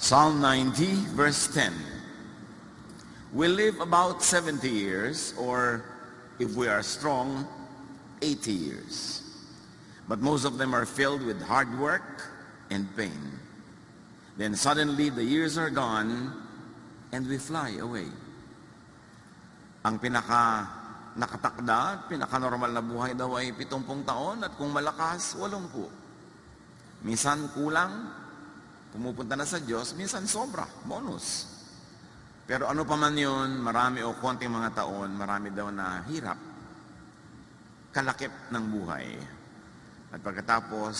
Psalm 90, verse 10. We live about 70 years, or if we are strong, 80 years. But most of them are filled with hard work and pain. Then suddenly the years are gone and we fly away. Ang nakatakda, pinaka-normal na buhay daw ay 70 taon at kung malakas, 80. Minsan kulang, pumupunta na sa Diyos, minsan sobra, bonus. Pero ano pa man yun, marami o konting mga taon, marami daw na hirap, kalakip ng buhay. At pagkatapos,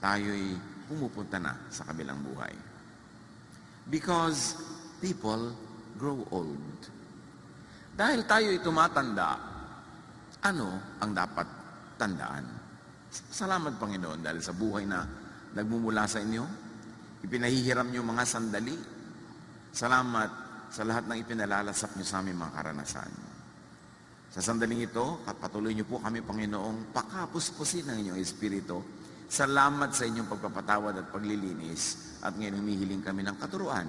tayo'y pumupunta na sa kabilang buhay. Because people grow old. Dahil tayo'y tumatanda, ano ang dapat tandaan? Salamat Panginoon dahil sa buhay na nagmumula sa inyo. Ipinahihiram niyo mga sandali. Salamat sa lahat ng ipinalalasap niyo sa aming mga karanasan. Sa sandaling ito, patuloy niyo po kami, Panginoong, pakapuspusin ng inyong Espiritu. Salamat sa inyong pagpapatawad at paglilinis. At ngayon humihiling kami ng katuruan,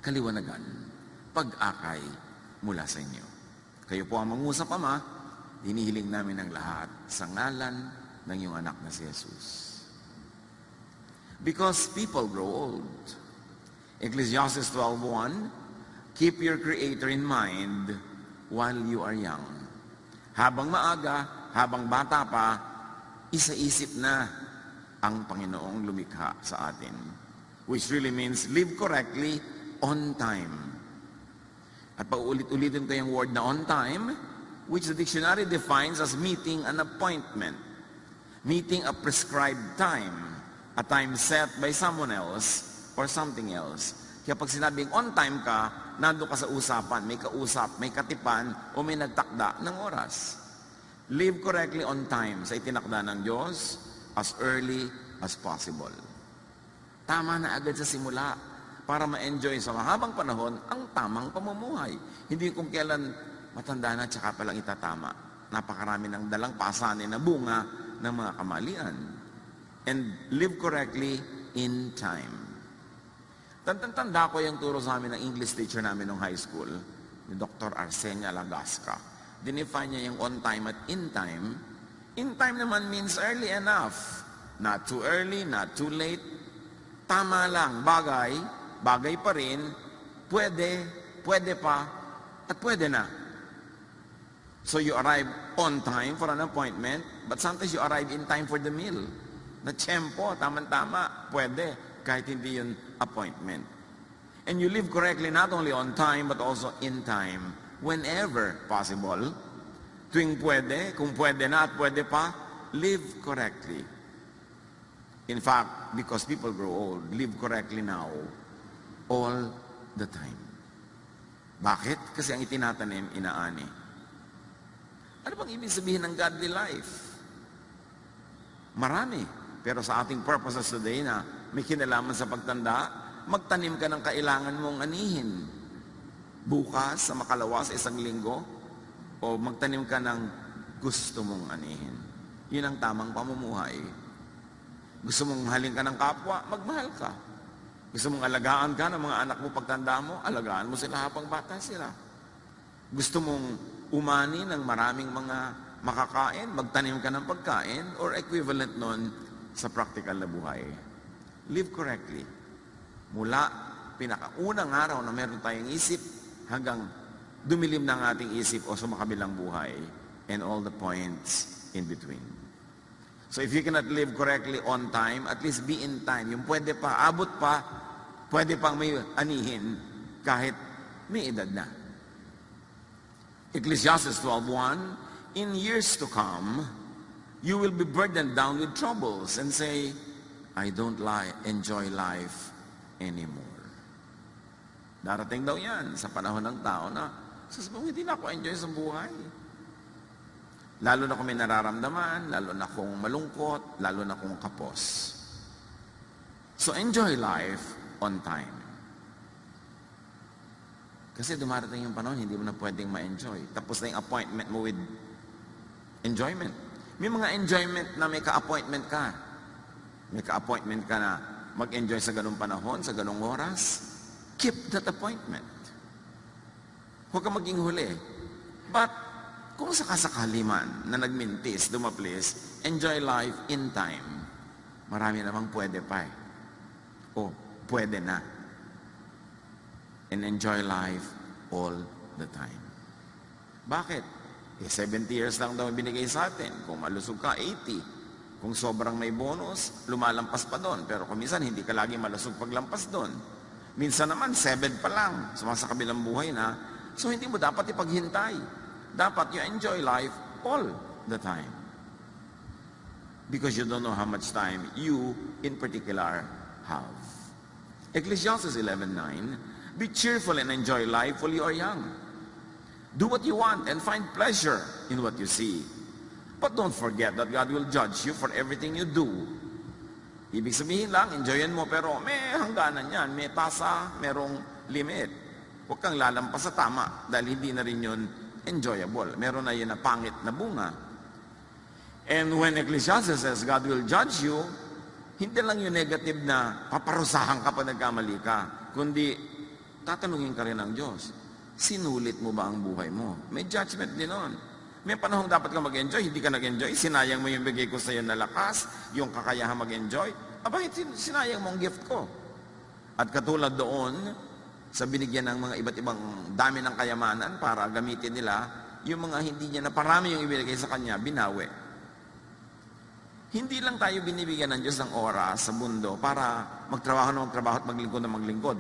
kaliwanagan, pag-akay mula sa inyo. Kayo po ang mangusap, Ama. Hinihiling namin ang lahat sa ngalan ng iyong anak na si Jesus. Because people grow old. Ecclesiastes 12:1, keep your Creator in mind while you are young. Habang maaga, habang bata pa, isa-isip na ang Panginoong lumikha sa atin. Which really means live correctly on time. At paulit-ulitin ko yung word na on time, which the dictionary defines as meeting an appointment. Meeting a prescribed time. A time set by someone else or something else. Kaya pag sinabing on time ka, nando ka sa usapan, may kausap, may katipan, o may nagtakda ng oras. Live correctly on time sa itinakda ng Diyos as early as possible. Tama na agad sa simula para ma-enjoy sa mahabang panahon ang tamang pamumuhay. Hindi kung kailan matanda na tsaka palang itatama. Napakarami ng dalang pasanin na bunga ng mga kamalian. And live correctly in time. Tanda ko yung turo sa amin ng English teacher namin nung high school, ni Dr. Arsenia Lagasca. Dinefine niya yung on time at in time. In time naman means early enough. Not too early, not too late. Tama lang, bagay pa rin, pwede pa, at pwede na. So you arrive on time for an appointment, but sometimes you arrive in time for the meal. Na tiyempo, tama-tama, pwede, kahit hindi yun appointment. And you live correctly not only on time, but also in time, whenever possible. Tuwing pwede, kung pwede na at pwede pa, live correctly. In fact, because people grow old, live correctly now, all the time. Bakit? Kasi ang itinatanim, inaani. Ano bang ibig sabihin ng godly life? Marami. Pero sa ating purposes today na may kinalaman sa pagtanda, magtanim ka ng kailangan mong anihin. Bukas, sa makalawa, sa isang linggo, o magtanim ka ng gusto mong anihin. Yun ang tamang pamumuhay. Gusto mong mahalin ka ng kapwa, magmahal ka. Gusto mong alagaan ka ng mga anak mo pagtanda mo, alagaan mo sila habang bata sila. Gusto mong umani ng maraming mga makakain, magtanim ka ng pagkain, or equivalent nun, sa practical na buhay. Live correctly. Mula pinakaunang araw na meron tayong isip hanggang dumilim ng ating isip o sa makabilang buhay and all the points in between. So if you cannot live correctly on time, at least be in time. Yung pwede pa, abot pa, pwede pang may anihin kahit may edad na. Ecclesiastes 12:1, in years to come, you will be burdened down with troubles and say, I don't enjoy life anymore. Darating daw yan sa panahon ng tao na sasabihin, hindi na ako enjoy sa buhay. Lalo na kung may nararamdaman, lalo na kung malungkot, lalo na kung kapos. So enjoy life on time. Kasi dumarating yung panahon, hindi mo na pwedeng ma-enjoy. Tapos na yung appointment mo with enjoyment. May mga enjoyment na may ka-appointment ka. May ka-appointment ka na mag-enjoy sa ganung panahon, sa ganung oras, keep that appointment. Huwag ka maging huli. But, kung sakasakali man na nagmintis, dumaplis, enjoy life in time. Marami namang pwede pa eh. O, pwede na. And enjoy life all the time. Bakit? 70 years lang daw binigay sa atin. Kung malusog ka, 80. Kung sobrang may bonus, lumalampas pa doon. Pero kung minsan, hindi ka lagi malusog paglampas doon. Minsan naman, 7 pa lang. Sa kabilang buhay na. So, hindi mo dapat ipaghintay. Dapat you enjoy life all the time. Because you don't know how much time you, in particular, have. Ecclesiastes 11:9, be cheerful and enjoy life while you are young. Do what you want and find pleasure in what you see. But don't forget that God will judge you for everything you do. Ibig sabihin lang, enjoyin mo, pero may hangganan yan, may tasa, merong limit. Huwag kang lalampas sa tama dahil hindi na rin yun enjoyable. Meron na yun na pangit na bunga. And when Ecclesiastes says God will judge you, hindi lang yung negative na paparusahan ka pa nagkamali ka, kundi tatanungin ka rin ng Diyos. Sinulit mo ba ang buhay mo? May judgment din nun. May panahong dapat ka mag-enjoy, hindi ka nag-enjoy, sinayang mo yung bigay ko sa iyo na lakas, yung kakayahan mag-enjoy, bakit sinayang mo ang gift ko? At katulad doon, sa binigyan ng mga iba't ibang dami ng kayamanan para gamitin nila, yung mga hindi niya na parami yung ibigay sa kanya, binawi. Hindi lang tayo binibigyan ng Diyos ng oras sa mundo para magtrabaho na magtrabaho at maglingkod na maglingkod.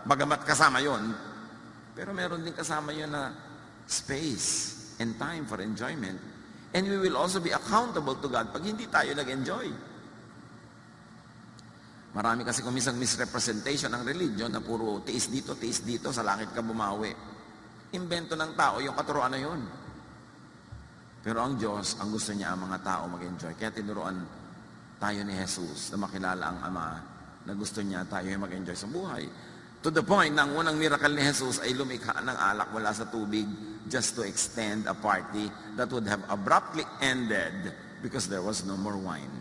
Bagamat kasama yon, pero meron din kasama yon na space and time for enjoyment. And we will also be accountable to God pag hindi tayo nag-enjoy. Marami kasi kumisang misrepresentation ng religion na puro tiis dito, sa langit ka bumawi. Imbento ng tao yung katuruan na yun. Pero ang Diyos, ang gusto niya ang mga tao mag-enjoy. Kaya tinuruan tayo ni Jesus na makilala ang Ama na gusto niya tayo mag-enjoy sa buhay. To the point na ang unang miracle ni Jesus ay lumikha ng alak mula sa tubig just to extend a party that would have abruptly ended because there was no more wine.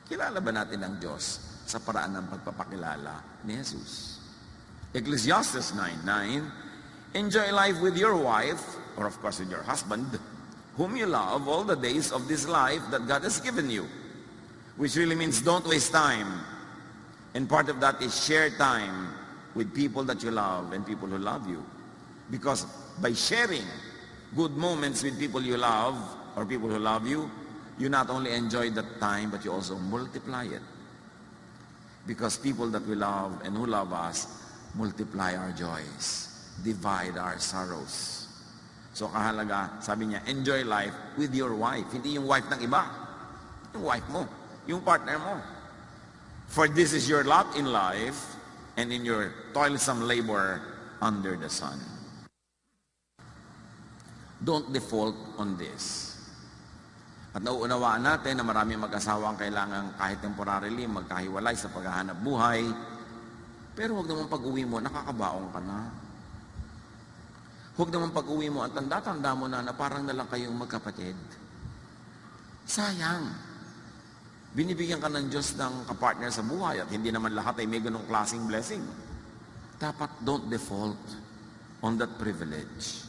Kilala ba natin ang Diyos sa paraan ng pagpapakilala ni Jesus? Ecclesiastes 9:9, enjoy life with your wife, or of course with your husband, whom you love all the days of this life that God has given you. Which really means don't waste time. And part of that is share time with people that you love and people who love you. Because by sharing good moments with people you love or people who love you, you not only enjoy that time, but you also multiply it. Because people that we love and who love us multiply our joys, divide our sorrows. So kahalaga, sabi niya, enjoy life with your wife. Hindi yung wife ng iba. Yung wife mo, yung partner mo. For this is your lot in life and in your toilsome labor under the sun. Don't default on this. At nauunawaan natin na maraming mag-asawa ang kailangan kahit temporarily magkahiwalay sa paghahanap buhay. Pero huwag naman pag-uwi mo, nakakabaong ka na. Huwag naman pag-uwi mo at tanda-tanda mo na parang na lang kayong magkapatid. Sayang. Binibigyan ka ng Diyos ng kapartner sa buhay at hindi naman lahat ay may ganong klaseng blessing. Dapat don't default on that privilege.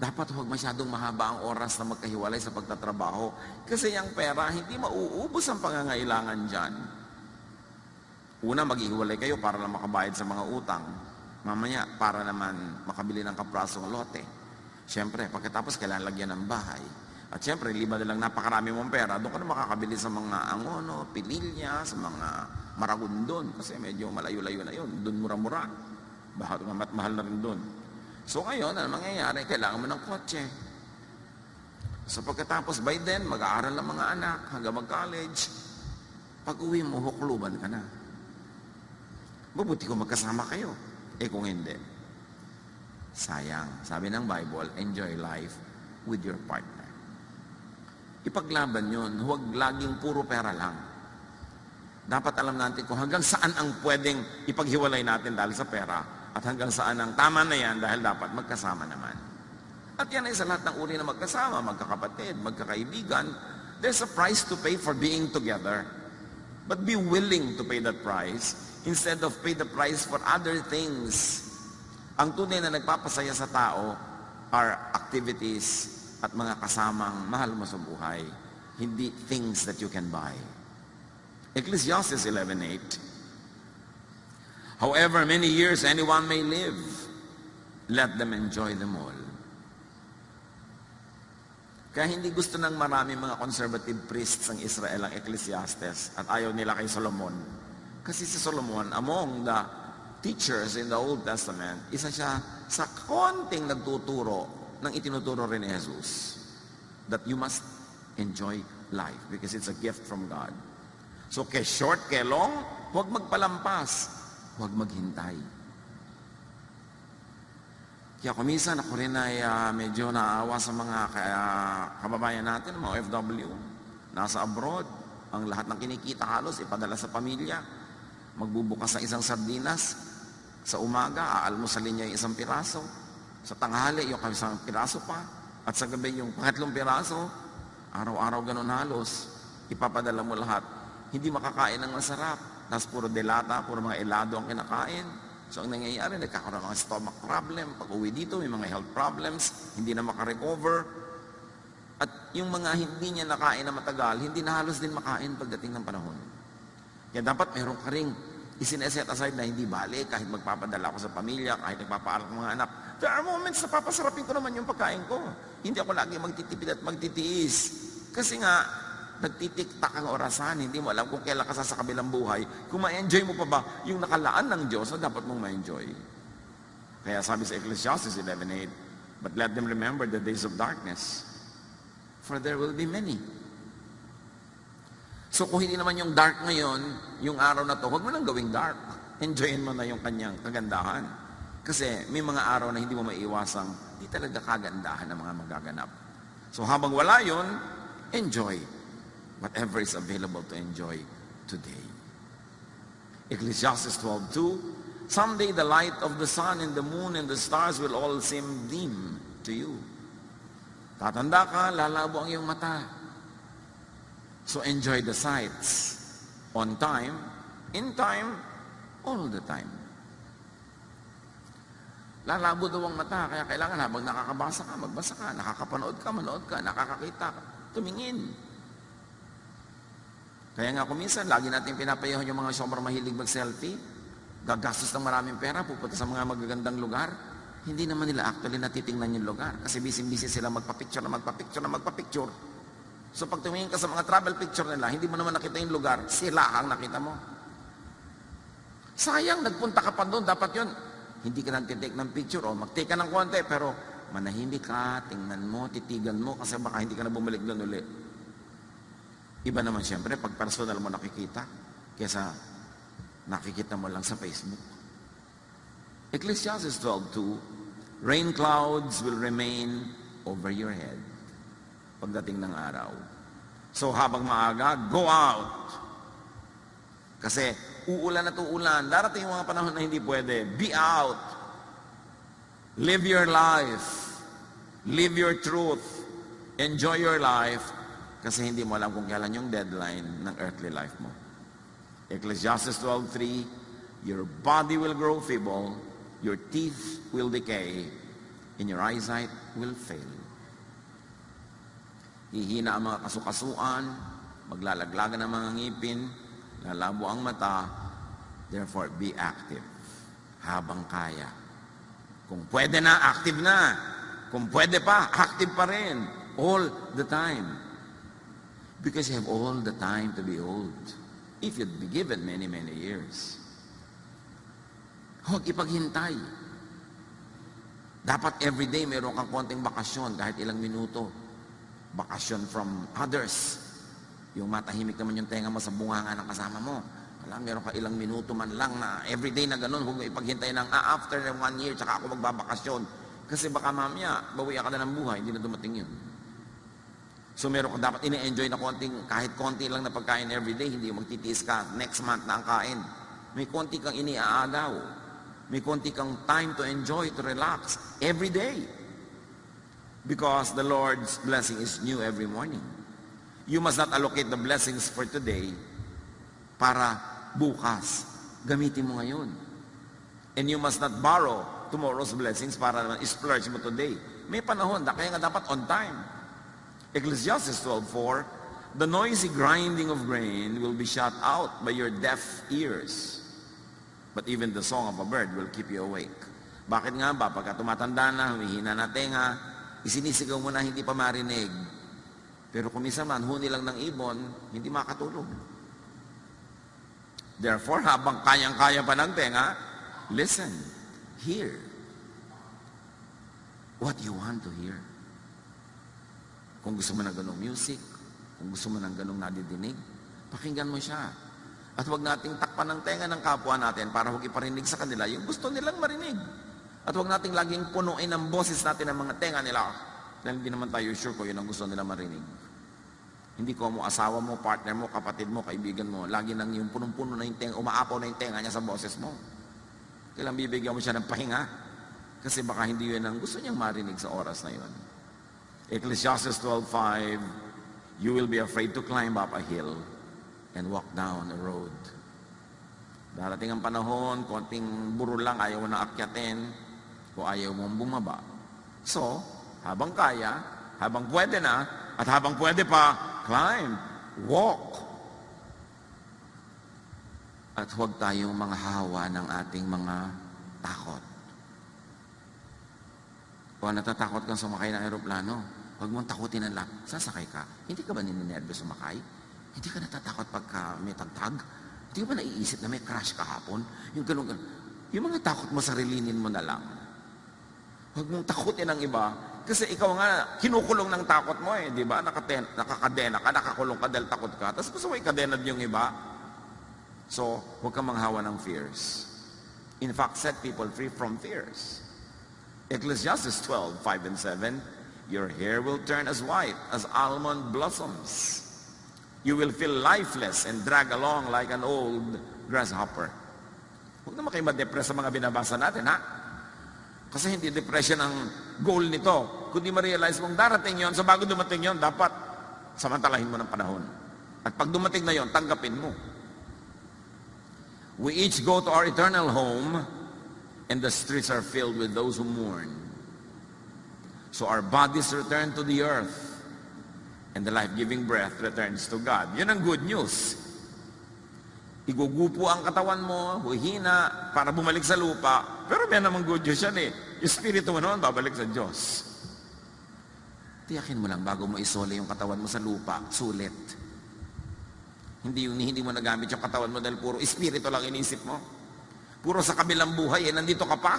Dapat huwag masyadong mahaba ang oras na magkahiwalay sa pagtatrabaho kasi ang pera, hindi mauubos ang pangangailangan dyan. Una, maghihiwalay kayo para lang makabayad sa mga utang. Mamaya, para naman makabili ng kaprasong lote. Siyempre, pagkatapos kailangan lagyan ng bahay. At siyempre, liba nilang napakarami mong pera, doon ka na makakabili sa mga angono, pililya, sa mga maragundon. Kasi medyo malayo-layo na yun. Doon mura-mura. Bakit mahal na rin doon. So ngayon, ano mangyayari? Kailangan mo ng kotse. So pagkatapos, by then, mag-aaral ang mga anak hanggang mag-college. Pag-uwi mo, hukluban ka na. Mabuti kung magkasama kayo. Kung hindi, sayang. Sabi ng Bible, enjoy life with your partner. Ipaglaban yun. Huwag laging puro pera lang. Dapat alam natin kung hanggang saan ang pwedeng ipaghiwalay natin dahil sa pera at hanggang saan ang tama na yan dahil dapat magkasama naman. At yan ay sa lahat ng uri na magkasama, magkakapatid, magkakaibigan. There's a price to pay for being together. But be willing to pay that price instead of pay the price for other things. Ang tunay na nagpapasaya sa tao are activities at mga kasamang mahal mo sa buhay, hindi things that you can buy. Ecclesiastes 11:8. However many years anyone may live, let them enjoy them all. Kaya hindi gusto ng marami mga conservative priests ng Israel ang Ecclesiastes at ayaw nila kay Solomon. Kasi si Solomon, among the teachers in the Old Testament, isa siya sa konting nagtuturo ng itinuturo rin ni Jesus. That you must enjoy life because it's a gift from God. So kay short, kay long, huwag magpalampas, huwag maghintay. Kaya kuminsan ako rin ay medyo naawa sa mga kababayan natin, mga OFW, nasa abroad. Ang lahat ng kinikita halos ipadala sa pamilya. Magbubukas ng isang sardinas. Sa umaga, aalmusalin niya yung isang piraso. Sa tanghali, yung isang piraso pa. At sa gabi, yung pangatlong piraso. Araw-araw ganun halos. Ipapadala mo lahat. Hindi makakain ng masarap. Tapos puro delata, puro mga elado ang kinakain. So ang nangyayari, nagkakaroon ng stomach problem. Pag uwi dito, may mga health problems, hindi na makarecover. At yung mga hindi niya nakain na matagal, hindi na halos din makain pagdating ng panahon. Kaya dapat meron ka ring isineset aside na hindi balik kahit magpapadala ako sa pamilya, kahit nagpapaaral ko mga anak. There are moments na papasarapin ko naman yung pagkain ko. Hindi ako lagi magtitipid at magtitiis. Kasi nga, nagtitiktak ang orasan, hindi mo alam kung kailan ka sa kabilang buhay, kung ma-enjoy mo pa ba yung nakalaan ng Diyos na dapat mong ma-enjoy. Kaya sabi sa Ecclesiastes 11:8, but let them remember the days of darkness, for there will be many. So kung hindi naman yung dark ngayon, yung araw na to, huwag mo nang gawing dark. Enjoyin mo na yung kanyang kagandahan. Kasi may mga araw na hindi mo maiiwasang, hindi talaga kagandahan ng mga magaganap. So habang wala yun, enjoy whatever is available to enjoy today. Ecclesiastes 12:2, someday the light of the sun and the moon and the stars will all seem dim to you. Tatanda ka, lalabo ang iyong mata. So enjoy the sights on time, in time, all the time. Lalabo daw ang mata, kaya kailangan habang nakakabasa ka, magbasa ka, nakakapanood ka, manood ka, nakakakita ka, tumingin. Kaya nga kuminsan, lagi natin pinapayahon yung mga sobrang mahilig mag-selfie, gagastos ng maraming pera, pupunta sa mga magagandang lugar, hindi naman nila actually natitingnan yung lugar. Kasi busy-busy sila magpa-picture na magpa-picture. So pag tumingin ka sa mga travel picture nila, hindi mo naman nakita yung lugar, sila ang nakita mo. Sayang, nagpunta ka pa doon, dapat yun. Hindi ka nagtitake ng picture, o mag-take ka ng konti, pero manahimik ka, tingnan mo, titigan mo, kasi baka hindi ka na bumalik doon ulit. Iba naman siyempre, pag personal mo nakikita, kesa nakikita mo lang sa Facebook. Ecclesiastes 12:2, rain clouds will remain over your head pagdating ng araw. So habang maaga, go out. Kasi uulan at uulan, darating yung mga panahon na hindi pwede. Be out. Live your life. Live your truth. Enjoy your life. Kasi hindi mo alam kung kailan yung deadline ng earthly life mo. Ecclesiastes 12:3, your body will grow feeble, your teeth will decay, and your eyesight will fail. Hihina ang mga kasukasuan, maglalaglagan ang mga ngipin, lalabo ang mata, therefore be active habang kaya. Kung pwede na, active na. Kung pwede pa, active pa rin. All the time. Because you have all the time to be old. If you'd be given many, many years. Huwag ipaghintay. Dapat everyday mayroon kang konting bakasyon kahit ilang minuto. Bakasyon from others. Yung matahimik naman yung tenga mo sa bunganga ng kasama mo. Wala, meron ka ilang minuto man lang na everyday na ganun. Huwag mo ipaghintay ng after 1 year tsaka ako magbabakasyon. Kasi baka mamaya, bawian ka na ng buhay, hindi na dumating yun. So meron ka dapat ine-enjoy na kahit konti lang na pagkain everyday, hindi magtitiis ka, next month na ang kain. May konti kang iniaagaw. May konti kang time to enjoy, to relax, every day. Because the Lord's blessing is new every morning. You must not allocate the blessings for today para bukas. Gamitin mo ngayon. And you must not borrow tomorrow's blessings para naman splurge mo today. May panahon, kaya nga dapat on time. Ecclesiastes 12:4, the noisy grinding of grain will be shut out by your deaf ears. But even the song of a bird will keep you awake. Bakit nga ba? Pagka tumatanda na, humihina na tenga, isinisigaw mo na hindi pa marinig. Pero kung minsan man, huni lang ng ibon, hindi makatulog. Therefore, habang kayang-kaya pa ng tenga, listen, hear what you want to hear. Kung gusto mo ng ganong music, kung gusto mo ng ganong nadidinig, pakinggan mo siya. At huwag nating takpan ng tenga ng kapwa natin para huwag iparinig sa kanila yung gusto nilang marinig. At huwag nating laging punuin ang boses natin ng mga tenga nila. Dahil hindi naman tayo sure kung yun ang gusto nila marinig. Hindi ko mo asawa mo, partner mo, kapatid mo, kaibigan mo, lagi nang yung punong-puno na yung tenga, umaapaw na yung tenga niya sa boses mo. Kailang bibigyan mo siya ng pahinga. Kasi baka hindi yun ang gusto niyang marinig sa oras na yun. Ecclesiastes 12:5, you will be afraid to climb up a hill and walk down a road. Darating ang panahon, konting burol lang, ayaw mo na akyatin, o ayaw mong bumaba. So, habang kaya, habang pwede na, at habang pwede pa, climb, walk. At huwag tayong mga hawa ng ating mga takot. Kung natatakot kang sumakay ng aeroplano, huwag mong takutin ang sasakay ka. Hindi ka ba nininervous sumakay? Hindi ka natatakot pagka may tagtag? Hindi ka ba naiisip na may crash kahapon? Yung ganun. Yung mga takot mo, sarilinin mo na lang. Huwag mong takutin ang iba. Kasi ikaw nga, kinukulong ng takot mo eh. Di ba? Nakakadena ka, nakakulong ka dahil takot ka. Tapos gusto mo ikadenad yung iba. So, huwag kang manghawa ng fears. In fact, set people free from fears. Ecclesiastes 12:5 and 7, your hair will turn as white as almond blossoms. You will feel lifeless and drag along like an old grasshopper. Huwag naman kayo ma-depress sa mga binabasa natin, ha? Kasi hindi depression ang goal nito. Kundi ma-realize mong darating yon, so bago dumating yon, dapat samantalahin mo ng panahon. At pag dumating na yon, tanggapin mo. We each go to our eternal home, and the streets are filled with those who mourn. So our bodies return to the earth, and the life-giving breath returns to God. Yun ang good news. Igugupo ang katawan mo, huhina, para bumalik sa lupa. Pero may namang good news yan eh. Yung spirito mo naman, babalik sa Diyos. Tiyakin mo lang bago mo isole yung katawan mo sa lupa, sulit. Hindi mo nagamit yung katawan mo dahil puro espiritu lang inisip mo. Puro sa kabilang buhay, nandito ka pa.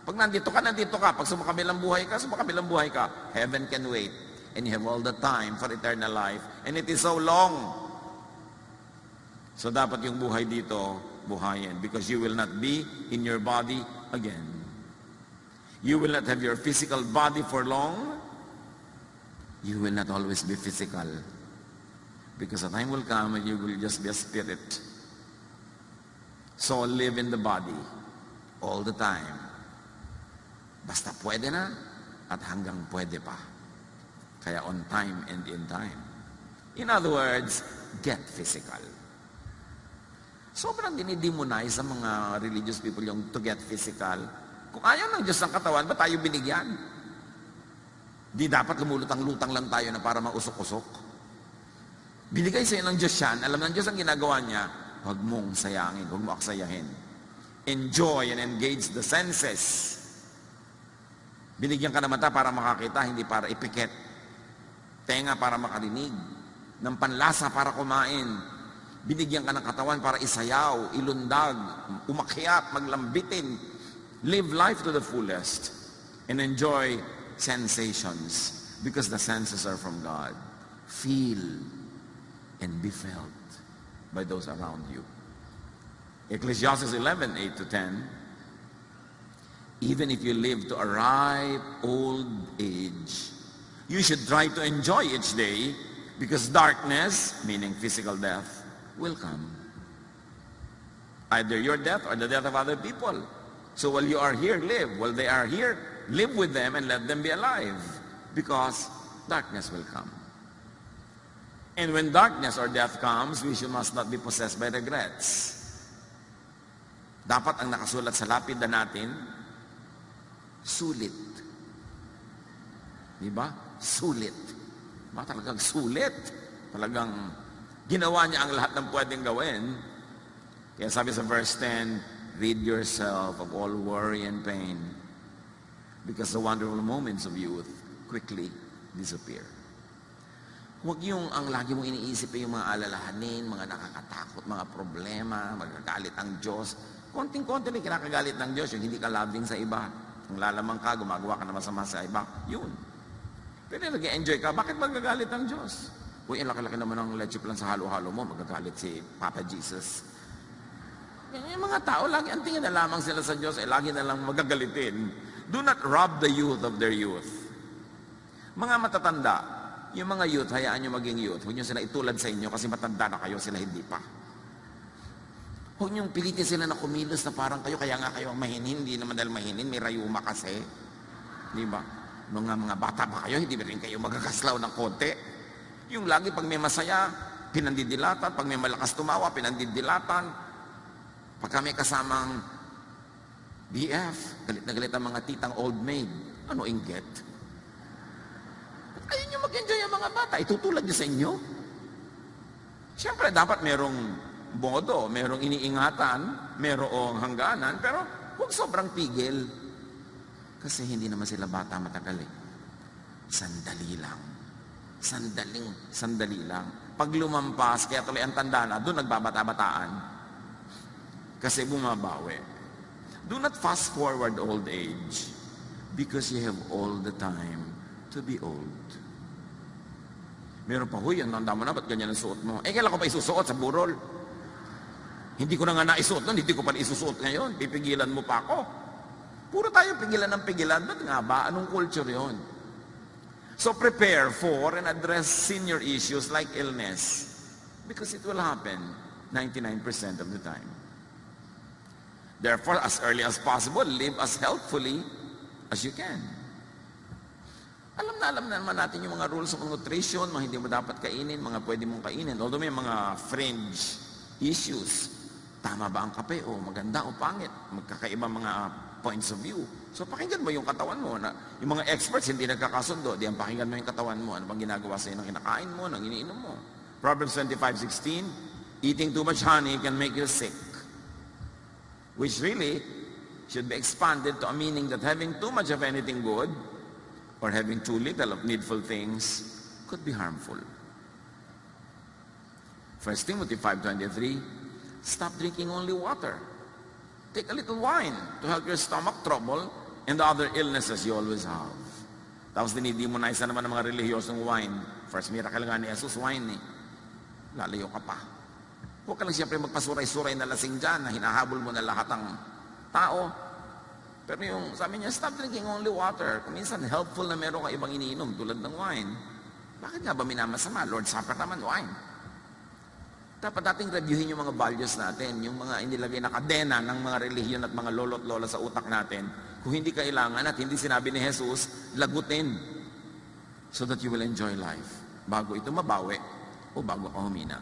Pag nandito ka, nandito ka. Pag sumakabilang buhay ka, sumakabilang buhay ka. Heaven can wait. And you have all the time for eternal life. And it is so long. So dapat yung buhay dito, buhayin. Because you will not be in your body again. You will not have your physical body for long. You will not always be physical. Because a time will come when you will just be a spirit. So live in the body all the time. Basta pwede na at hanggang pwede pa. Kaya on time and in time. In other words, get physical. Sobrang dinidemonize sa mga religious people yung to get physical. Kung ayaw ng Diyos ng katawan, ba tayo binigyan? Di dapat lumulutang-lutang lang tayo na para mausok-usok. Binigay sa'yo ng Diyos yan, alam ng Diyos ang ginagawa niya, huwag mong sayangin, huwag mo aksayahin. Enjoy and engage the senses. Binigyan ka ng mata para makakita, hindi para ipikit. Tenga para makarinig. Ng panlasa para kumain. Binigyan ka ng katawan para isayaw, ilundag, umakyat, maglambitin. Live life to the fullest and enjoy sensations because the senses are from God. Feel and be felt by those around you. Ecclesiastes 11:8-10, even if you live to a ripe old age, you should try to enjoy each day because darkness, meaning physical death, will come. Either your death or the death of other people. So while you are here, live. While they are here, live with them and let them be alive because darkness will come. And when darkness or death comes, we must not be possessed by regrets. Dapat ang nakasulat sa lapida natin, sulit. Diba? Sulit. Ba, talagang sulit. Talagang ginawa niya ang lahat ng pwedeng gawin. Kaya sabi sa verse 10, rid yourself of all worry and pain because the wonderful moments of youth quickly disappear. Huwag yung ang lagi mong iniisip yung mga alalahanin, mga nakakatakot, mga problema, magagalit ang Diyos. Konting-konti lang kinakagalit ng Diyos, yung hindi ka loving sa iba. Kung lalamang ka, gumagawa ka na masama sa iba, yun. Pero nag-enjoy ka, bakit magagalit ang Diyos? Uy, ang laki-laki naman ng leche plan sa halo-halo mo, magagalit si Papa Jesus. Yung mga tao, lagi ang tingin na lamang sila sa Diyos, lagi na lang magagalitin. Do not rob the youth of their youth. Mga matatanda, yung mga youth, hayaan nyo maging youth. Huwag nyo sila itulad sa inyo kasi matanda na kayo, sila hindi pa. Huwag nyo pilitin sila na kumilos na parang kayo, kaya nga kayo ang mahinin. Hindi naman dahil mahinin, may rayuma kasi. Di ba? Mga bata pa kayo, hindi rin kayo magagaslaw ng konti. Yung lagi pag may masaya, pinandidilatan. Pag may malakas tumawa, pinandidilatan. Pag kami kasamang BF, galit na galit ang mga titang old maid. Ano inggit? Ayun nyo mag-enjoy ang mga bata. Itutulad nyo sa inyo. Siyempre, dapat merong bodo, merong iniingatan, merong hangganan, pero huwag sobrang pigil. Kasi hindi naman sila bata matagal eh. Sandali lang. Sandali lang. Pag lumampas, kaya tuloy ang tanda na, doon nagbabata-bataan. Kasi bumabawi. Do not fast forward old age because you have all the time to be old. Meron pa, huy, ang tanda mo na, ba't ganyan ang suot mo? Kailan ko pa isusuot sa burol? Hindi ko na nga naisuot nun, hindi ko pa isusuot ngayon. Pipigilan mo pa ako. Puro tayo pigilan ng pigilan. Ba't nga ba? Anong culture yon? So prepare for and address senior issues like illness because it will happen 99% of the time. Therefore, as early as possible, live as healthfully as you can. Alam na naman natin yung mga rules of nutrition, mga hindi mo dapat kainin, mga pwede mong kainin. Although may mga fringe issues. Tama ba ang kape? O maganda o pangit? Magkakaiba mga points of view. So pakinggan mo yung katawan mo. Yung mga experts hindi nagkakasundo. Di ang pakinggan mo yung katawan mo. Ano bang ginagawa sa'yo ng kinakain mo, ng iniinom mo? Proverbs 25:16, eating too much honey can make you sick. Which really should be expanded to a meaning that having too much of anything good or having too little of needful things could be harmful. 1 Timothy 5:23, stop drinking only water. Take a little wine to help your stomach trouble and the other illnesses you always have. Tapos dinidemonize na naman ng mga relihiyosong wine. First miracle nga ni Jesus, wine eh. Lalayo ka pa. Huwag ka lang siyempre magpasuray-suray na lasing dyan na hinahabol mo na lahat ng tao. Pero yung sabi niya, stop drinking only water. Kung minsan helpful na meron ka ibang iniinom tulad ng wine. Bakit nga ba minamasama? Lord's Supper naman, wine. Dapat nating reviewin yung mga values natin, yung mga inilagay na kadena ng mga relihiyon at mga lolo't lola sa utak natin. Kung hindi kailangan at hindi sinabi ni Jesus, lagutin so that you will enjoy life. Bago ito mabawi o bago ka humina.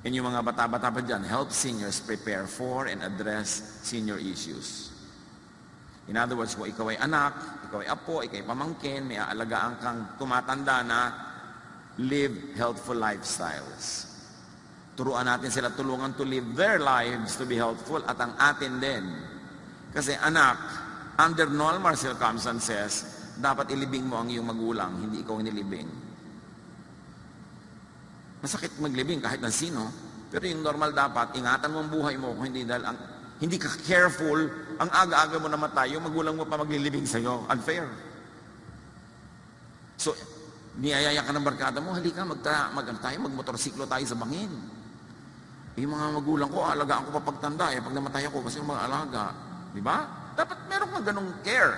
And yung mga bata-bata pa dyan, help seniors prepare for and address senior issues. In other words, kung ikaw ay anak, ikaw ay apo, ikaw ay pamangkin, may aalagaan kang tumatanda na, live healthful lifestyles. Turuan natin sila tulungan to live their lives to be healthful at ang atin din. Kasi anak, under normal circumstances, dapat ilibing mo ang iyong magulang, hindi ikaw nilibing. Masakit maglibing kahit na sino, pero yung normal dapat, ingatan mo ang buhay mo kung hindi dahil hindi ka careful, ang aga-aga mo namatay, yung magulang mo pa maglilibing sa'yo. Unfair. So, niyayaya ka ng barkada mo, halika, magmotorsiklo tayo sa bangin. Yung mga magulang ko, alagaan ko pa pagtanda, pag namatay ako, kasi yung mga alaga. Di ba? Dapat meron kang ganong care.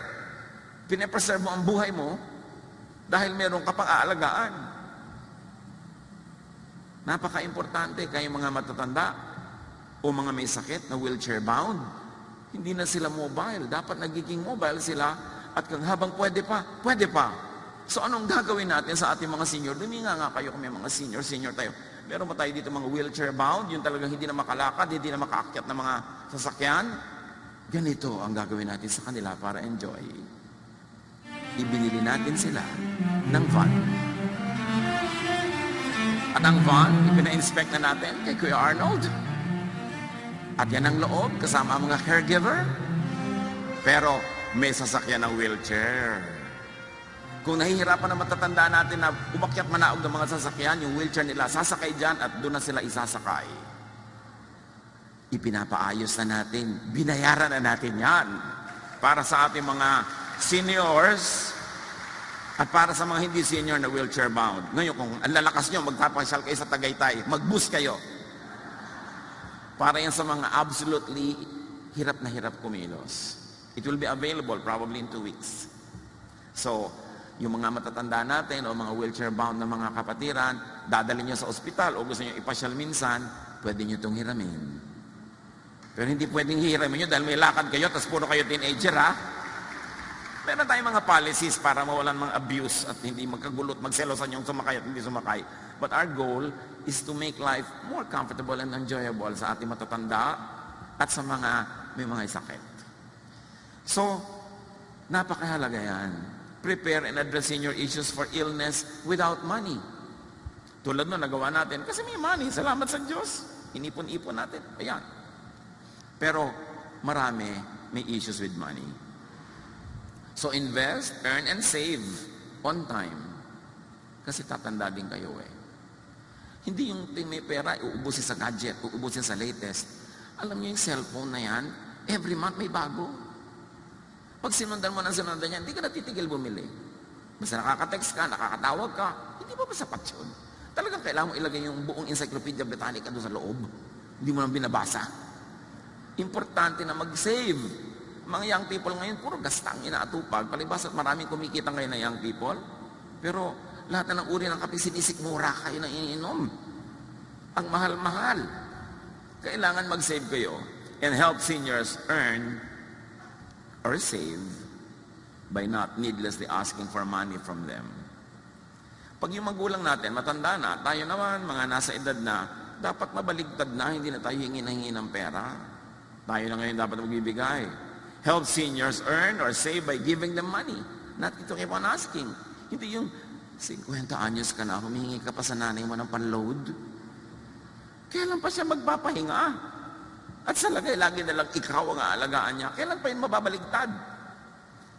Pinapreserve mo ang buhay mo dahil meron ka pang aalagaan. Napaka-importante kayong mga matatanda o mga may sakit na wheelchair bound. Hindi na sila mobile. Dapat nagiging mobile sila at kung habang pwede pa. So anong gagawin natin sa ating mga senior? Luminga nga kayo kung may mga senior tayo. Meron ba tayo dito mga wheelchair bound? Yung talagang hindi na makalakad, hindi na makaakyat ng mga sasakyan? Ganito ang gagawin natin sa kanila para enjoy. Ibinili natin sila ng van. At ang van, ipina-inspect na natin kay Kuya Arnold. At yan ang loob, kasama ang mga caregiver. Pero may sasakyan ng wheelchair. Kung nahihirapan na matatanda natin na umakyat manaog ng mga sasakyan, yung wheelchair nila, sasakay dyan at doon na sila isasakay. Ipinapaayos na natin, binayaran na natin yan para sa ating mga seniors at para sa mga hindi senior na wheelchair bound. Ngayon, kung ang lalakas nyo, magpapasyal kayo sa Tagaytay, mag-bus kayo. Para yan sa mga absolutely hirap na hirap kumilos. It will be available probably in 2 weeks. So, yung mga matatanda natin o mga wheelchair bound na mga kapatiran, dadalhin nyo sa ospital o gusto nyo ipasyal minsan, pwede nyo itong hiramin. Pero hindi pwedeng hiramin nyo dahil may lakad kayo, tapos puro kayo teenager, ha? Meron tayong mga policies para mawalan mga abuse at hindi magkagulot, magselosan yung sumakay at hindi sumakay. But our goal is to make life more comfortable and enjoyable sa ating matatanda at sa mga may mga sakit. So, napakahalaga yan. Prepare and address senior issues for illness without money. Tulad nun, nagawa natin. Kasi may money. Salamat sa Diyos. Inipon-ipon natin. Ayan. Pero marami may issues with money. So invest, earn, and save on time. Kasi tatanda din kayo eh. Hindi yung may pera, uubusin sa gadget, uubusin sa latest. Alam niyo yung cellphone na yan, every month may bago. Pag sinundan mo ng sinundan yan, hindi ka natitigil bumili. Basta nakaka-text ka, nakakatawag ka, hindi ba sapat yun? Talagang kailangan mo ilagay yung buong Encyclopedia Britannica doon sa loob. Hindi mo nang binabasa. Importante na mag-save. Mga young people ngayon, puro gastang inaatupag. Palibas at maraming kumikita ngayon na young people. Pero lahat na ng uri ng kape, sinisikmura kayo na iniinom. Ang mahal-mahal. Kailangan mag-save kayo and help seniors earn or save by not needlessly asking for money from them. Pag yung magulang natin, matanda na, tayo naman, mga nasa edad na, dapat mabaligtad na, hindi na tayo hingi ng pera. Tayo na ngayon dapat magbibigay. Help seniors earn or save by giving them money. Not ito keep on asking. Hindi yung 50 anyos ka na, humihingi ka pa sa nanay mo ng panload. Kailan pa siya magpapahinga? At sa lagay, lagi na lang ikaw ang aalagaan niya. Kailan pa yun mababaligtad?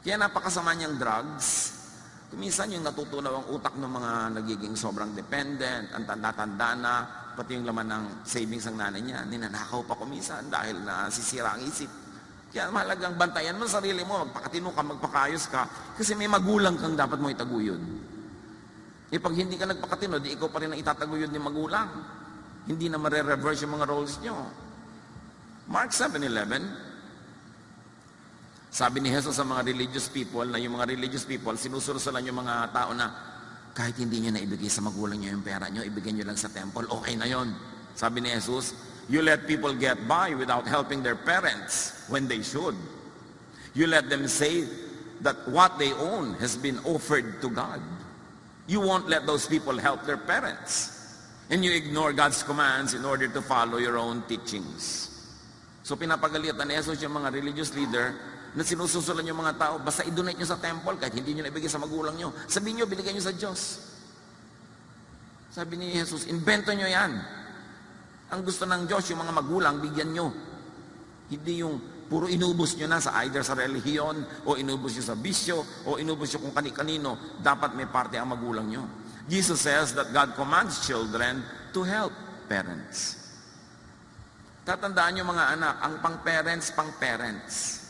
Kaya napakasama niyang drugs. Kuminsan yung natutunaw ang utak ng mga nagiging sobrang dependent, ang tanda-tanda na, pati yung laman ng savings ng nanay niya, ninanakaw pa kuminsan dahil nasisira ang isip. Kaya mahalagang bantayan mo sarili mo, magpakatino ka, magpakayos ka, kasi may magulang kang dapat mo itaguyod. Pag hindi ka nagpakatino, di ikaw pa rin ang itataguyod ni magulang. Hindi na mare-reverse yung mga roles niyo. Mark 7:11, sabi ni Jesus sa mga religious people, na yung mga religious people, sinusurusulan yung mga tao na kahit hindi nyo na ibigay sa magulang nyo yung pera nyo, ibigay nyo lang sa temple, okay na yon. Sabi ni Jesus, you let people get by without helping their parents when they should. You let them say that what they own has been offered to God. You won't let those people help their parents. And you ignore God's commands in order to follow your own teachings. So pinapagalitan ni Jesus yung mga religious leader na sinususulan yung mga tao, basta i-donate nyo sa temple kahit hindi nyo naibigay sa magulang nyo. Sabihin nyo, binigay nyo sa Diyos. Sabi ni Jesus, invento nyo yan. Ang gusto ng Diyos, yung mga magulang, bigyan nyo. Hindi yung puro inubos nyo na sa either sa relihiyon, o inubos nyo sa bisyo, o inubos nyo kung kani-kanino. Dapat may parte ang magulang nyo. Jesus says that God commands children to help parents. Tatandaan nyo mga anak, ang pang-parents, pang-parents.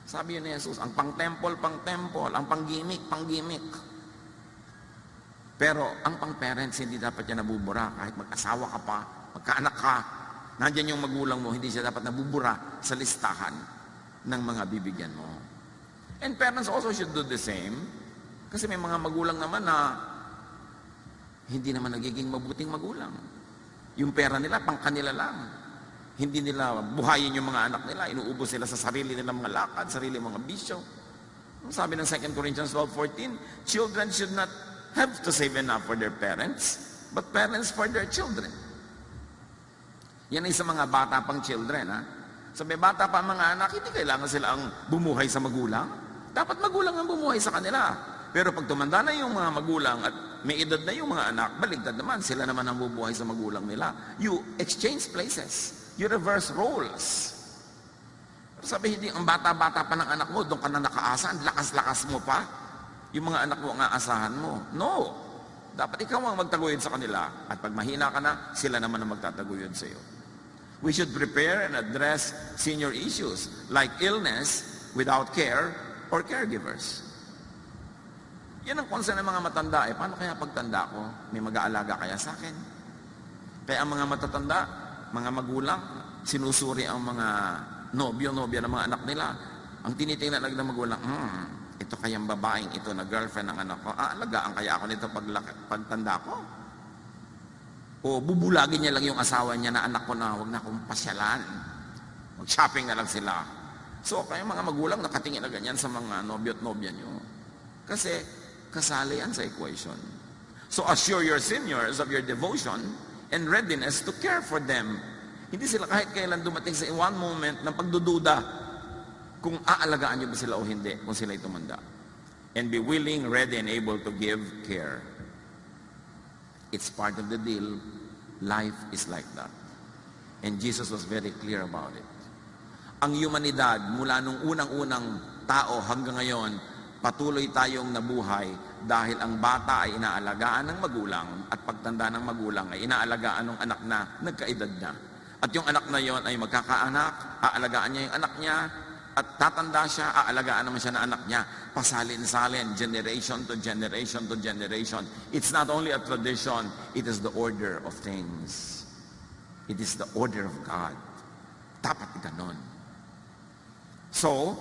Sabi yun ni Jesus, ang pang-temple, pang-temple, ang pang-gimmick, pang-gimmick. Pero ang pang-parents, hindi dapat yan nabubura. Kahit mag-asawa ka pa, magkaanak ka, nandyan yung magulang mo, hindi siya dapat nabubura sa listahan ng mga bibigyan mo. And parents also should do the same. Kasi may mga magulang naman na hindi naman nagiging mabuting magulang. Yung pera nila, pang kanila lang. Hindi nila buhayin yung mga anak nila. Inuubos sila sa sarili nilang mga lakad, sarili mga bisyo. Ang sabi ng 2 Corinthians 12:14, children should not have to save enough for their parents, but parents for their children. Yan ay sa mga bata pang children, ha? Sabi, bata pa ang mga anak, hindi kailangan sila ang bumuhay sa magulang. Dapat magulang ang bumuhay sa kanila. Pero pag tumanda na yung mga magulang at may edad na yung mga anak, baligtad naman, sila naman ang bubuhay sa magulang nila. You exchange places. You reverse roles. Pero sabi, hindi, ang bata-bata pa ng anak mo, doon ka na nakaasa, lakas-lakas mo pa. Yung mga anak mo ang aasahan mo. No. Dapat ikaw ang magtaguyod sa kanila. At pag mahina ka na, sila naman ang magtataguyod sa iyo. We should prepare and address senior issues like illness without care or caregivers. Yan ang concern ng mga matanda. Paano kaya pagtanda ko? May mag-aalaga kaya sa akin? Kaya ang mga matatanda, mga magulang, sinusuri ang mga nobyo-nobya ng mga anak nila. Ang tinitingnan lang ng magulang, ito kayang babaeng ito na girlfriend ng anak ko. Alagaan kaya ako nito pagtanda ko? O bubulagin niya lang yung asawa niya na anak ko na huwag na akong pasyalan. Mag-shopping na lang sila. So, kaya mga magulang nakatingin na ganyan sa mga nobyo at nobya niyo. Kasi, kasali yan sa equation. So, assure your seniors of your devotion and readiness to care for them. Hindi sila kahit kailan dumating sa one moment ng pagdududa kung aalagaan niyo ba sila o hindi, kung sila tumanda. And be willing, ready, and able to give care. It's part of the deal. Life is like that. And Jesus was very clear about it. Ang humanidad, mula nung unang-unang tao hanggang ngayon, patuloy tayong nabuhay dahil ang bata ay inaalagaan ng magulang at pagtanda ng magulang ay inaalagaan ng anak na nagkaedad na. At yung anak na yon ay magkakaanak, aalagaan niya yung anak niya, at tatanda siya, aalagaan naman siya ng anak niya. Pasalin-salin, generation to generation to generation. It's not only a tradition, it is the order of things. It is the order of God. Dapat ganon. So,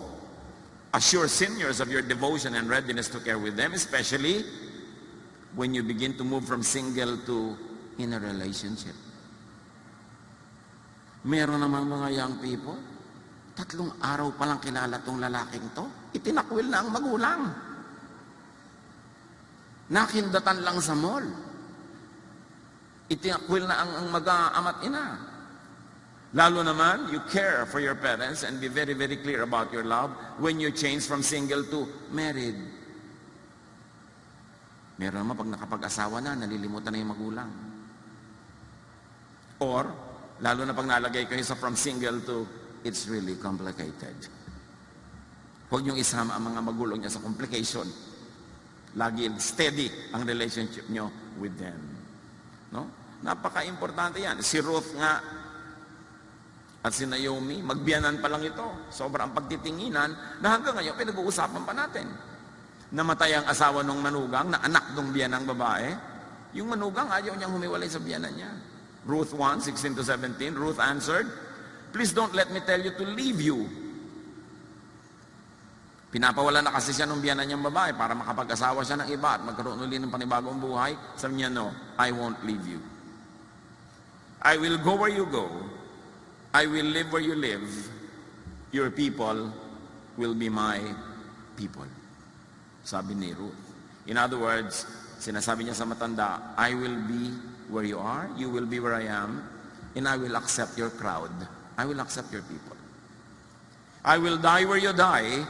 assure seniors of your devotion and readiness to care with them, especially when you begin to move from single to in a relationship. Meron naman mga young people, 3 araw pa lang kilala tong lalaking to, itinakwil na ang magulang. Nakindatan lang sa mall. Itinakwil na ang mag-ama't ina. Lalo naman, you care for your parents and be very, very clear about your love when you change from single to married. Meron naman pag nakapag-asawa na, nalilimutan na yung magulang. Or, lalo na pag nalagay kayo sa from single to it's really complicated. Huwag niyong isama ang mga magulang niya sa complication. Lagi steady ang relationship niyo with them. No? Napaka-importante yan. Si Ruth nga at si Naomi, magbiyanan pa lang ito. Sobrang pagtitinginan na hanggang ngayon pinag-uusapan pa natin. Namatay ang asawa ng manugang na anak ng biyanang babae. Yung manugang ayaw niyang humiwalay sa biyanan niya. Ruth 1:16-17, Ruth answered, "Please don't let me tell you to leave you." Pinapawala na kasi siya ng biyanan niyang babae para makapag-asawa siya ng iba at magkaroon ulit ng panibagong buhay. Sabi niya, "No, I won't leave you. I will go where you go. I will live where you live. Your people will be my people." Sabi ni Ruth. In other words, sinasabi niya sa matanda, I will be where you are, you will be where I am, and I will accept your crowd. I will accept your people. I will die where you die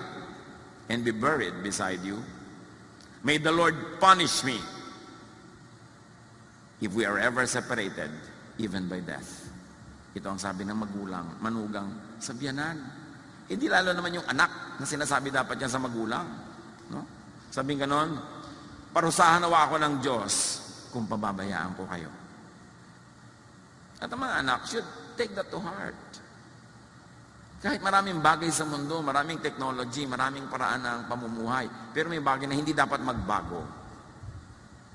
and be buried beside you. May the Lord punish me if we are ever separated, even by death. Ito ang sabi ng manugang sa biyanan. Hindi lalo naman yung anak na sinasabi dapat yan sa magulang. No? Sabing ganon, parusahan nawa ako ng Diyos kung pababayaan ko kayo. At ang mga anak should take that to heart. Kahit maraming bagay sa mundo, maraming technology, maraming paraan ng pamumuhay, pero may bagay na hindi dapat magbago.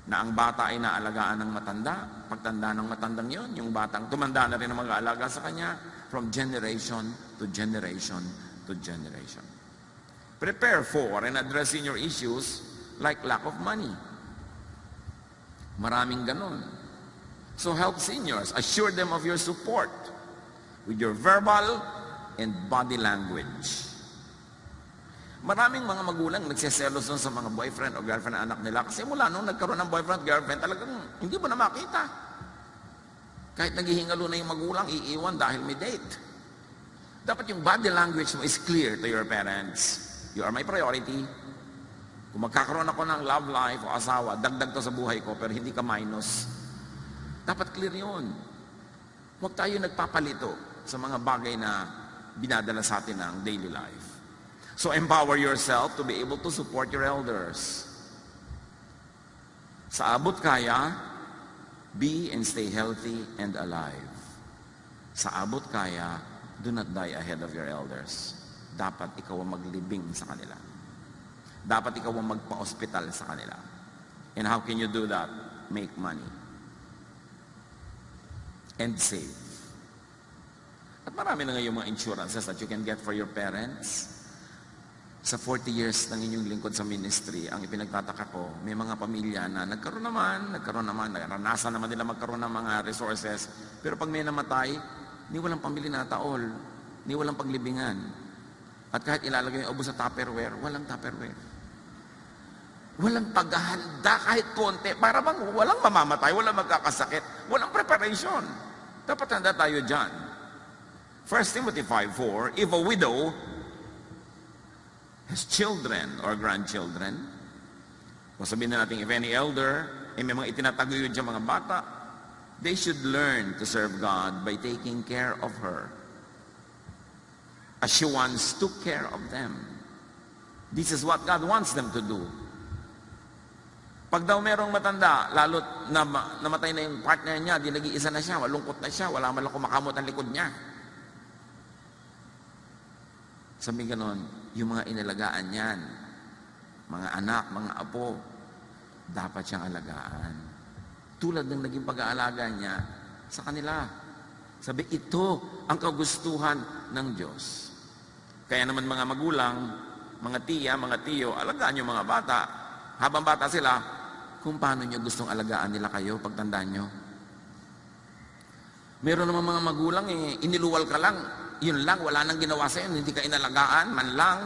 Na ang bata ay naalagaan ng matanda, pagtanda ng matandang yon, yung batang tumanda na rin ang mag-aalaga sa kanya, from generation to generation to generation. Prepare for and address senior issues like lack of money. Maraming ganon. So help seniors, assure them of your support with your verbal and body language. Maraming mga magulang nagseselos nun sa mga boyfriend o girlfriend na anak nila kasi mula nung nagkaroon ng boyfriend, girlfriend, talagang hindi mo na makita. Kahit naghihingalo na yung magulang, iiwan dahil may date. Dapat yung body language mo is clear to your parents. You are my priority. Kung magkakaroon ako ng love life o asawa, dagdag to sa buhay ko, pero hindi ka minus. Dapat clear yun. Huwag tayo nagpapalito sa mga bagay na binadala sa atin ng daily life. So empower yourself to be able to support your elders. Sa abot kaya, be and stay healthy and alive. Sa abot kaya, do not die ahead of your elders. Dapat ikaw ang maglibing sa kanila. Dapat ikaw ang magpa-hospital sa kanila. And how can you do that? Make money. And save. At marami na ngayon mga insurances that you can get for your parents. Sa 40 years ng inyong lingkod sa ministry, ang ipinagtataka ko, may mga pamilya na nagkaroon naman, naranasan naman nila magkaroon ng mga resources, pero pag may namatay, ni walang pambili na taol, ni walang paglibingan. At kahit ilalagay yung ubo sa Tupperware, walang Tupperware. Walang paghahanda kahit konti, para bang walang mamamatay, walang magkakasakit, walang preparation. Dapat handa tayo dyan. 1 Timothy 5:4, if a widow has children or grandchildren, o sabihin na natin, if any elder, may mga itinataguyod siya mga bata, they should learn to serve God by taking care of her, as she once took care of them. This is what God wants them to do. Pag daw merong matanda, lalo't na namatay na yung partner niya, di nag-iisa na siya, malungkot na siya, wala man lang kumakamot ang likod niya. Sabi ganon, yung mga inalagaan niyan, mga anak, mga apo, dapat siyang alagaan. Tulad ng naging pag-aalaga niya sa kanila. Sabi, ito ang kagustuhan ng Diyos. Kaya naman mga magulang, mga tiya, mga tiyo, alagaan yung mga bata. Habang bata sila, kung paano nyo gustong alagaan nila kayo pagtanda nyo. Meron naman mga magulang, iniluwal ka lang, yun lang, wala nang ginawa sa'yo, hindi ka inalagaan, man lang.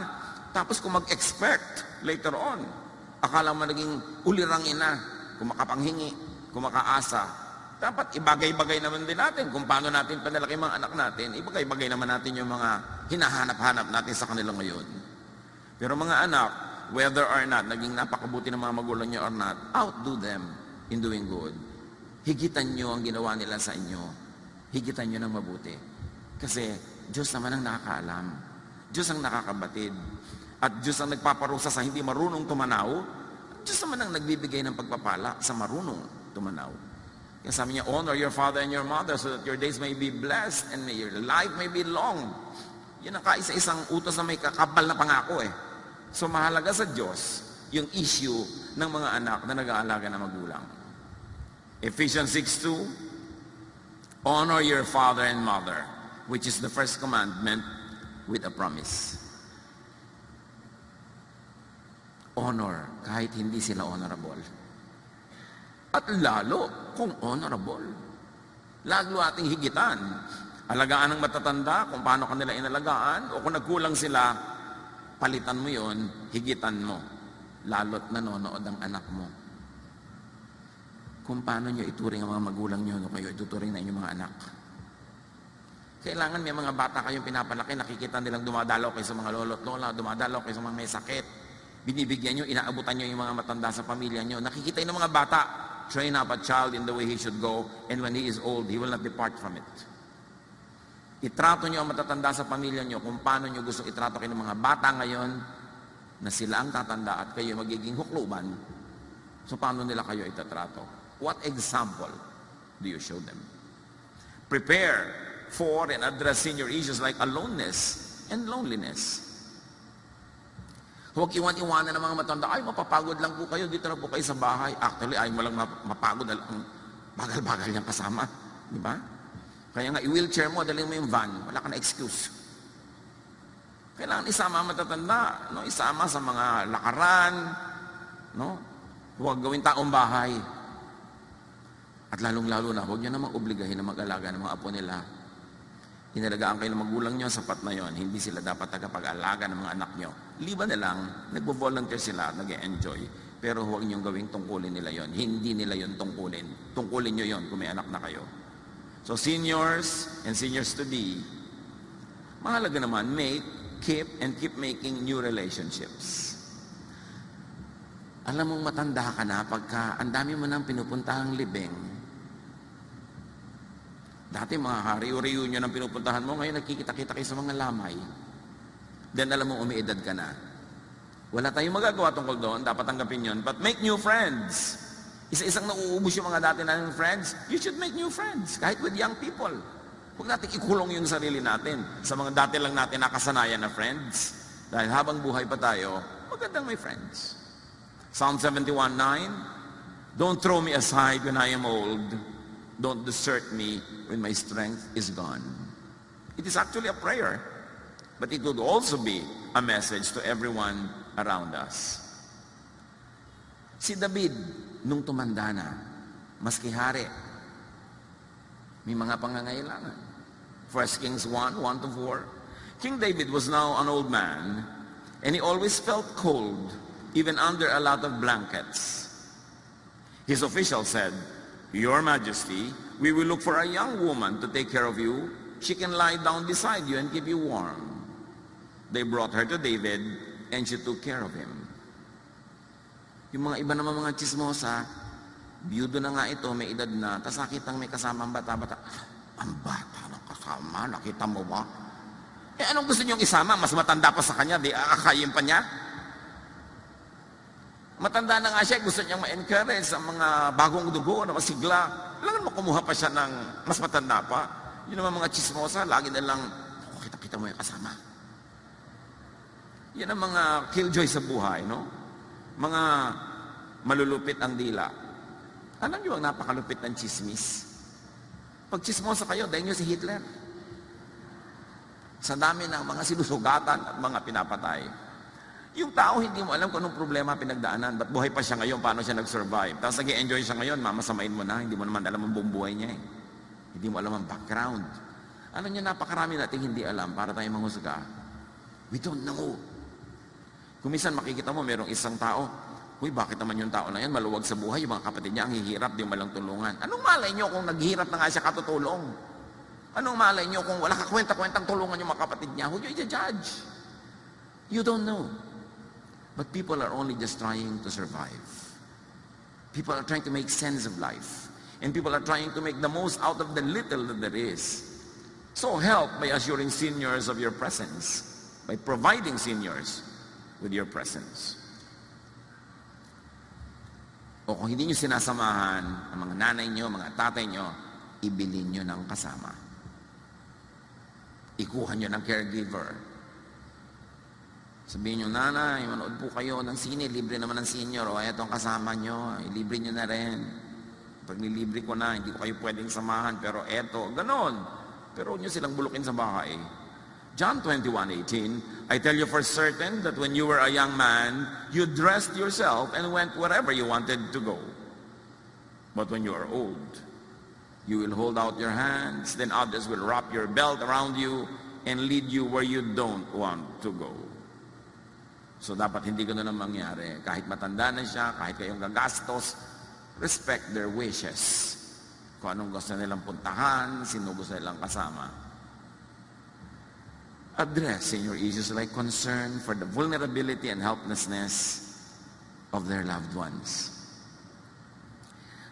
Tapos kung mag-expect later on, akala mo naging ulirang ina, kung makapanghingi, kung makaasa. Dapat ibagay-bagay naman din natin kung paano natin panalaki mga anak natin, ibagay-bagay naman natin yung mga hinahanap-hanap natin sa kanila ngayon. Pero mga anak, whether or not, naging napakabuti ng mga magulang nyo or not, outdo them in doing good. Higitan nyo ang ginawa nila sa inyo. Higitan nyo ng mabuti. Kasi Diyos naman ang nakakaalam. Diyos ang nakakabatid. At Diyos ang nagpaparusa sa hindi marunong tumanaw. Diyos naman ang nagbibigay ng pagpapala sa marunong tumanaw. Kaya sabi niya, honor your father and your mother so that your days may be blessed and your life may be long. Yan ang kaisa-isang utos na may kakabal na pangako . So mahalaga sa Diyos yung issue ng mga anak na nag-aalaga ng magulang. Ephesians 6:2, honor your father and mother, which is the first commandment with a promise. Honor, kahit hindi sila honorable. At lalo kung honorable. Lalo ating higitan. Alagaan ng matatanda kung paano kanila inalagaan, o kung nagkulang sila, palitan mo yon, higitan mo. Lalo't nanonood ang anak mo. Kung paano nyo ituring ang mga magulang nyo, no, kayo ituturing na inyong mga anak. Kailangan may mga bata kayong pinapalaki, nakikita nilang dumadalaw kayo sa mga lolo't lola, dumadalaw kayo sa mga may sakit. Binibigyan nyo, inaabutan nyo yung mga matanda sa pamilya nyo. Nakikita yung mga bata, train up a child in the way he should go, and when he is old, he will not depart from it. Itrato nyo ang matatanda sa pamilya nyo kung paano nyo gusto itrato kayo ng mga bata ngayon na sila ang tatanda at kayo magiging hukluban. So paano nila kayo itatrato? What example do you show them? Prepare for and address senior issues like aloneness and loneliness. Huwag iwan-iwanan ng mga matanda, ay mapapagod lang po kayo, dito na po kayo sa bahay. Actually, ay mo lang mapagod, bagal-bagal niyang kasama. Di ba? Kaya nga, i-wheelchair mo, dalhin mo yung van, wala ka na excuse. Kailangan isama ang matatanda, no? Isama sa mga lakaran, no? Huwag gawin taong bahay. At lalong-lalo na, huwag niyo namang obligahin na mag-alaga ng mga apo nila. inalagaan kayo ng magulang nyo, sapat na yon. Hindi sila dapat tagapag-alaga ng mga anak nyo. Liban na lang, nagbo-volunteer sila at nag-enjoy. Pero huwag niyong gawing tungkulin nila yon. Hindi nila yon tungkulin. Tungkulin nyo yon kung may anak na kayo. So seniors and seniors to be, mahalaga naman, keep making new relationships. Alam mong matanda ka na pagka ang dami mo nang pinupuntahang libing. Dati mga reunion ang pinupuntahan mo, ngayon nagkikita-kita kayo sa mga lamay. Then alam mo, umiedad ka na. Wala tayong magagawa tungkol doon, dapat tanggapin yun. But make new friends. Isa-isang nauubos yung mga dati nating friends, you should make new friends, kahit with young people. Huwag natin ikulong yung sarili natin sa mga dati lang natin nakasanayan na friends. Dahil habang buhay pa tayo, magandang may friends. Psalm 71:9, don't throw me aside when I am old. Don't desert me when my strength is gone. It is actually a prayer, but it would also be a message to everyone around us. Si David, nung tumanda na, maski hari, may mga pangangailangan. 1 Kings 1:1-4. King David was now an old man, and he always felt cold, even under a lot of blankets. His official said, Your Majesty, we will look for a young woman to take care of you. She can lie down beside you and keep you warm. They brought her to David, and she took care of him. Yung mga iba naman mga chismosa, biyudo na nga ito, may edad na, tas nakitang may kasama ang bata-bata. Ang bata ng kasama, nakita mo ba? Anong gusto niyong isama? Mas matanda pa sa kanya, di aakayin pa niya? Matanda na nga siya, gusto niyang ma-encourage sa mga bagong dugo na masigla. Kailangan mo kumuha pa siya ng mas matanda pa. Yun naman mga chismosa, lagi na lang, kita-kita mo yung kasama. Yan ang mga killjoy sa buhay, no? Mga malulupit ang dila. Alam niyo ang napakalupit ng chismis? Pag chismosa kayo, dahil niyo si Hitler. Sa dami ng mga sinusugatan at mga pinapatay. Yung tao, hindi mo alam kung anong problema pinagdaanan. Ba't buhay pa siya ngayon? Paano siya nag-survive? Tapos nag-enjoy siya ngayon, mamasamain mo na. Hindi mo naman alam ang buong buhay niya eh. Hindi mo alam ang background. Ano niya, napakarami natin hindi alam para tayo manghusga. We don't know. Kung minsan makikita mo, merong isang tao, uy, bakit naman yung tao na yan, maluwag sa buhay, yung mga kapatid niya, ang hihirap, di mo malang tulungan. Anong malay niyo kung naghihirap na nga siya katutulong? Anong malay niyo kung wala ka kwenta-kwentang tulungan yung mga kapatid niya? Who do you judge? You don't know. But people are only just trying to survive. People are trying to make sense of life. And people are trying to make the most out of the little that there is. So help by assuring seniors of your presence, by providing seniors with your presence. O kung hindi nyo sinasamahan ang mga nanay nyo, mga tatay nyo, ibilin nyo ng kasama. Ikuha nyo ng caregiver. Sabihin nyo, nanay, manood po kayo ng sine, libre naman ng senior, o etong kasama nyo, ilibre nyo na rin. Pag nilibre ko na, hindi ko kayo pwedeng samahan, pero eto, ganon. Pero huwag nyo silang bulukin sa bahay. John 21:18, I tell you for certain that when you were a young man, you dressed yourself and went wherever you wanted to go. But when you are old, you will hold out your hands, then others will wrap your belt around you and lead you where you don't want to go. So dapat hindi ganun ang mangyari. Kahit matanda na siya, kahit kayong gagastos, respect their wishes. Kung anong gusto nilang puntahan, sino gusto nilang kasama. Address senior issues like concern for the vulnerability and helplessness of their loved ones.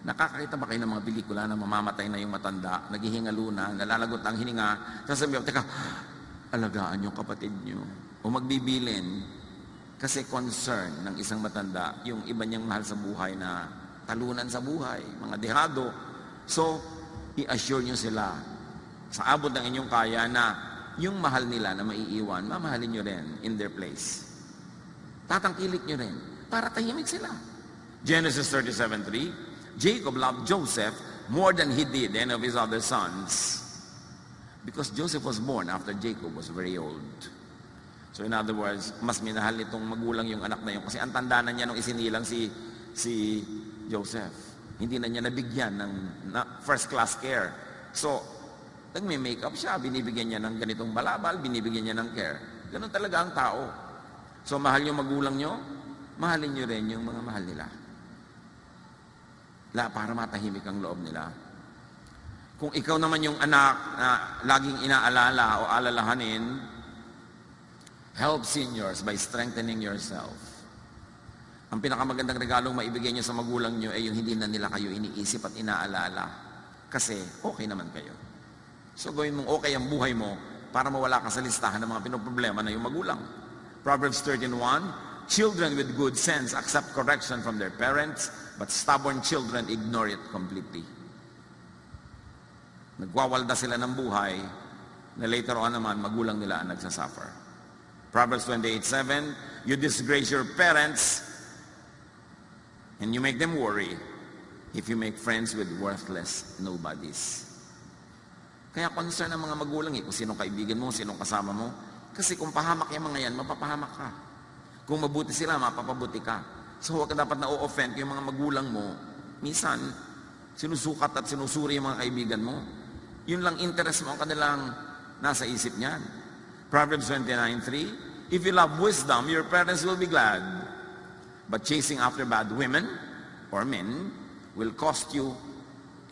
Nakakakita ba kayo ng mga pelikula na mamamatay na yung matanda, naghihingalo na, nalalagot ang hininga, sasabihin, teka, alagaan yung kapatid nyo. O magbibilin. Kasi concern ng isang matanda, yung iba niyang mahal sa buhay na talunan sa buhay, mga dehado. So, i-assure nyo sila sa abot ng inyong kaya na yung mahal nila na maiiwan, mamahalin nyo rin in their place. Tatangkilik nyo rin para tahimik sila. Genesis 37:3, Jacob loved Joseph more than he did any of his other sons because Joseph was born after Jacob was very old. So in other words, mas minahal nitong magulang yung anak na yun kasi ang tanda na niya nung isinilang si Joseph. Hindi na niya nabigyan ng first class care. So, Nagme-makeup siya, binibigyan niya ng ganitong balabal, binibigyan niya ng care. Ganun talaga ang tao. So, mahal yung magulang nyo, mahalin nyo rin yung mga mahal nila. Para matahimik ang loob nila. Kung ikaw naman yung anak na laging inaalala o alalahanin, help seniors by strengthening yourself. Ang pinakamagandang regalong maibigay nyo sa magulang nyo ay yung hindi na nila kayo iniisip at inaalala. Kasi okay naman kayo. So gawin mong okay ang buhay mo para mawala ka sa listahan ng mga pinoproblema na yung magulang. Proverbs 13:1, children with good sense accept correction from their parents, but stubborn children ignore it completely. Nagwawalda sila ng buhay na later on naman magulang nila ang nagsasuffer. Proverbs 28:7, you disgrace your parents and you make them worry if you make friends with worthless nobodies. Kaya concern ng mga magulang kung sinong kaibigan mo, sinong kasama mo. Kasi kung pahamak yung mga yan, mapapahamak ka. Kung mabuti sila, mapapabuti ka. So huwag ka dapat na-o-offend yung mga magulang mo. Minsan, sinusukat at sinusuri yung mga kaibigan mo. Yun lang interest mo ang kanilang nasa isip niyan. Proverbs 29:3, if you love wisdom, your parents will be glad. But chasing after bad women or men will cost you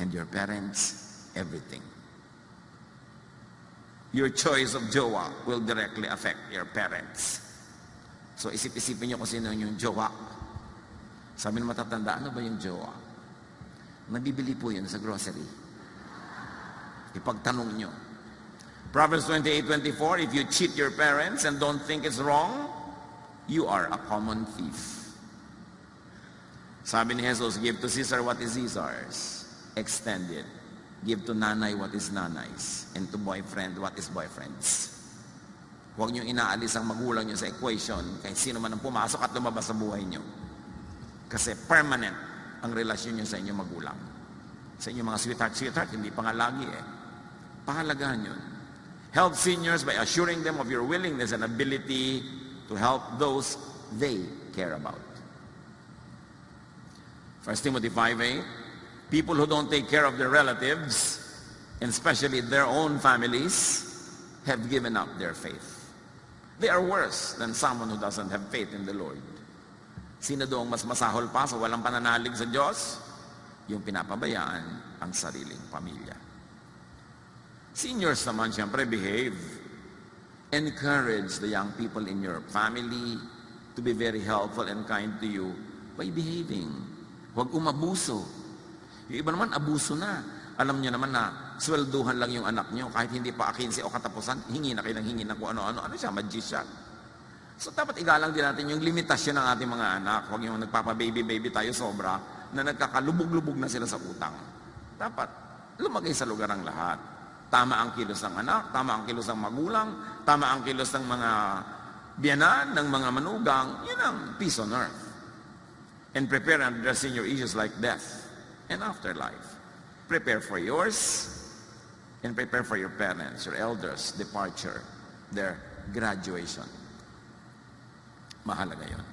and your parents everything. Your choice of jowa will directly affect your parents. So isip-isipin niyo kung sino yung jowa. Sabi ng matatanda, ano ba yung jowa? Nabibili po yun sa grocery. Ipagtanong nyo. Proverbs 28:24, if you cheat your parents and don't think it's wrong, you are a common thief. Sabi ni Jesus, give to Caesar what is Caesar's. Extend it. Give to nanay what is nanay's. And to boyfriend what is boyfriend's. Huwag nyo inaalis ang magulang nyo sa equation kahit sino man ang pumasok at lumabas sa buhay nyo. Kasi permanent ang relasyon nyo sa inyong magulang. Sa inyong mga sweetheart, hindi pa nga lagi Pahalagahan yun. Help seniors by assuring them of your willingness and ability to help those they care about. 1 Timothy 5:8, people who don't take care of their relatives, and especially their own families, have given up their faith. They are worse than someone who doesn't have faith in the Lord. Sino doong mas masahol pa sa walang pananalig sa Diyos? Yung pinapabayaan ang sariling pamilya. Seniors naman, siyempre, behave. Encourage the young people in your family to be very helpful and kind to you by behaving. Huwag umabuso. Yung iba naman, abuso na. Alam niyo naman na swelduhan lang yung anak niyo. Kahit hindi pa 15 o katapusan, hingi na kayo ng hingi na kung ano-ano. Ano siya? Magician. So dapat igalang din natin yung limitasyon ng ating mga anak. Huwag yung nagpapa-baby-baby tayo sobra na nagkakalubog-lubog na sila sa utang. Dapat lumagay sa lugar ang lahat. Tama ang kilos ng anak, tama ang kilos ng magulang, tama ang kilos ng mga biyanan, ng mga manugang. Yun ang peace on earth. And prepare and address your issues like death and afterlife. Prepare for yours and prepare for your parents, your elders' departure, their graduation. Mahalaga yun.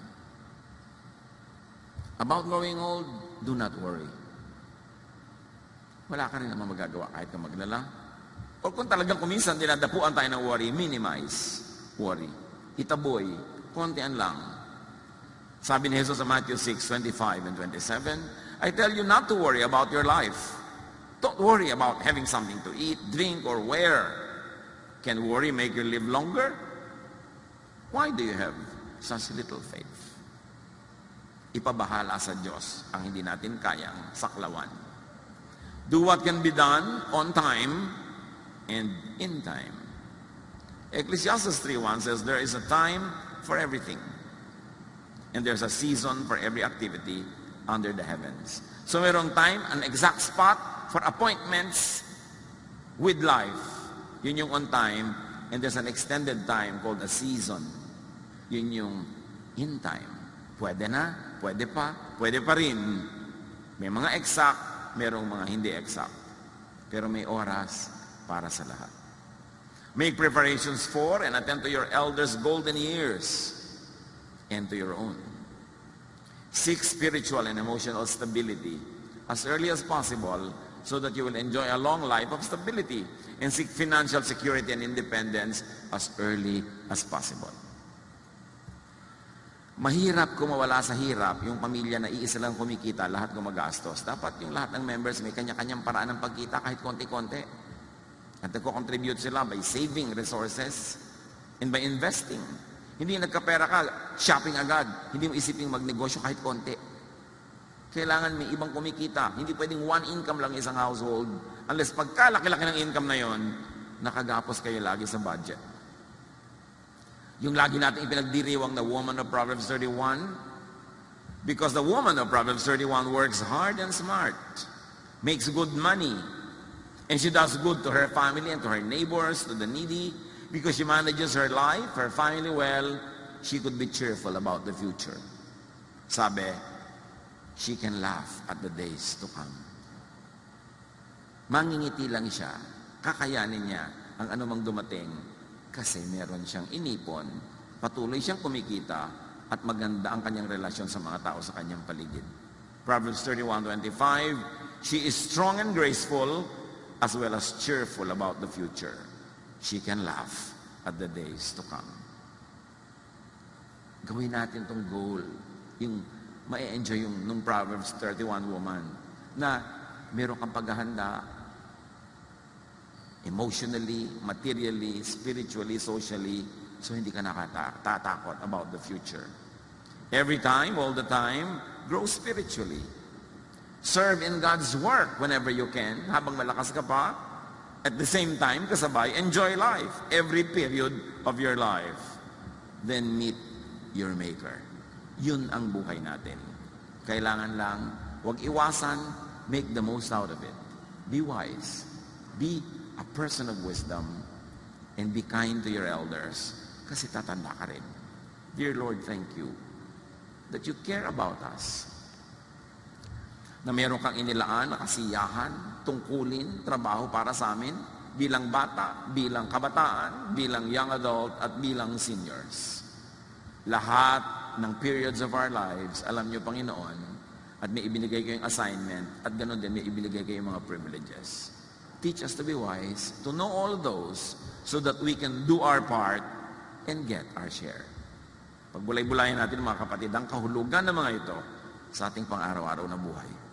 About growing old, do not worry. Wala ka rin naman magagawa kahit ka maglala. O kung talagang kuminsan dinadapuan tayo ng worry, minimize worry. Itaboy, kontian lang. Sabi ni Jesus sa Matthew 6:25 and 27, I tell you not to worry about your life. Don't worry about having something to eat, drink, or wear. Can worry make you live longer? Why do you have such little faith? Ipabahala sa Diyos ang hindi natin kayang saklawan. Do what can be done on time and in time. Ecclesiastes 3:1 says there is a time for everything. And there's a season for every activity under the heavens. So mayroong time, an exact spot for appointments with life. Yun yung on time. And there's an extended time called a season. Yun yung in time. Pwede na, pwede pa rin. May mga exact, mayroong mga hindi exact. Pero may oras para sa lahat. Make preparations for and attend to your elders' golden years and to your own. Seek spiritual and emotional stability as early as possible so that you will enjoy a long life of stability and seek financial security and independence as early as possible. Mahirap kung mawala sa hirap yung pamilya na iisa lang kumikita, lahat gumagastos. Dapat yung lahat ng members may kanya-kanyang paraan ng pagkita kahit konti-konti. At nagko-contribute sila by saving resources and by investing. Hindi nagkapera ka, shopping agad. Hindi mo isiping magnegosyo kahit konti. Kailangan may ibang kumikita. Hindi pwedeng one income lang isang household. Unless pagkalaki-laki ng income na yon, nakagapos kayo lagi sa budget. Yung lagi natin ipinagdiriwang na woman of Proverbs 31, because the woman of Proverbs 31 works hard and smart, makes good money, and she does good to her family and to her neighbors, to the needy, because she manages her life, her family well, she could be cheerful about the future. Sabi, she can laugh at the days to come. Mangingiti lang siya, kakayanin niya ang anumang dumating, kasi meron siyang inipon, patuloy siyang kumikita, at maganda ang kanyang relasyon sa mga tao sa kanyang paligid. Proverbs 31:25, she is strong and graceful, as well as cheerful about the future. She can laugh at the days to come. Gawin natin tong goal, yung ma-enjoy yung nung Proverbs 31 woman, na meron kang paghahanda, emotionally, materially, spiritually, socially, so hindi ka nakatatakot about the future. Every time, all the time, grow spiritually. Serve in God's work whenever you can, habang malakas ka pa. At the same time, kasabay, enjoy life, every period of your life. Then meet your Maker. Yun ang buhay natin. Kailangan lang, huwag iwasan, make the most out of it. Be wise. Be a person of wisdom, and be kind to your elders, kasi tatanda ka rin. Dear Lord, thank you that you care about us. Na meron kang inilaan na kasiyahan, tungkulin, trabaho para sa amin, bilang bata, bilang kabataan, bilang young adult, at bilang seniors. Lahat ng periods of our lives, alam niyo, Panginoon, at may ibinigay kayong assignment, at ganoon din may ibinigay kayong mga privileges. Teach us to be wise, to know all of those, so that we can do our part and get our share. Pagbulay-bulayan natin mga kapatid, ang kahulugan ng mga ito sa ating pang-araw-araw na buhay.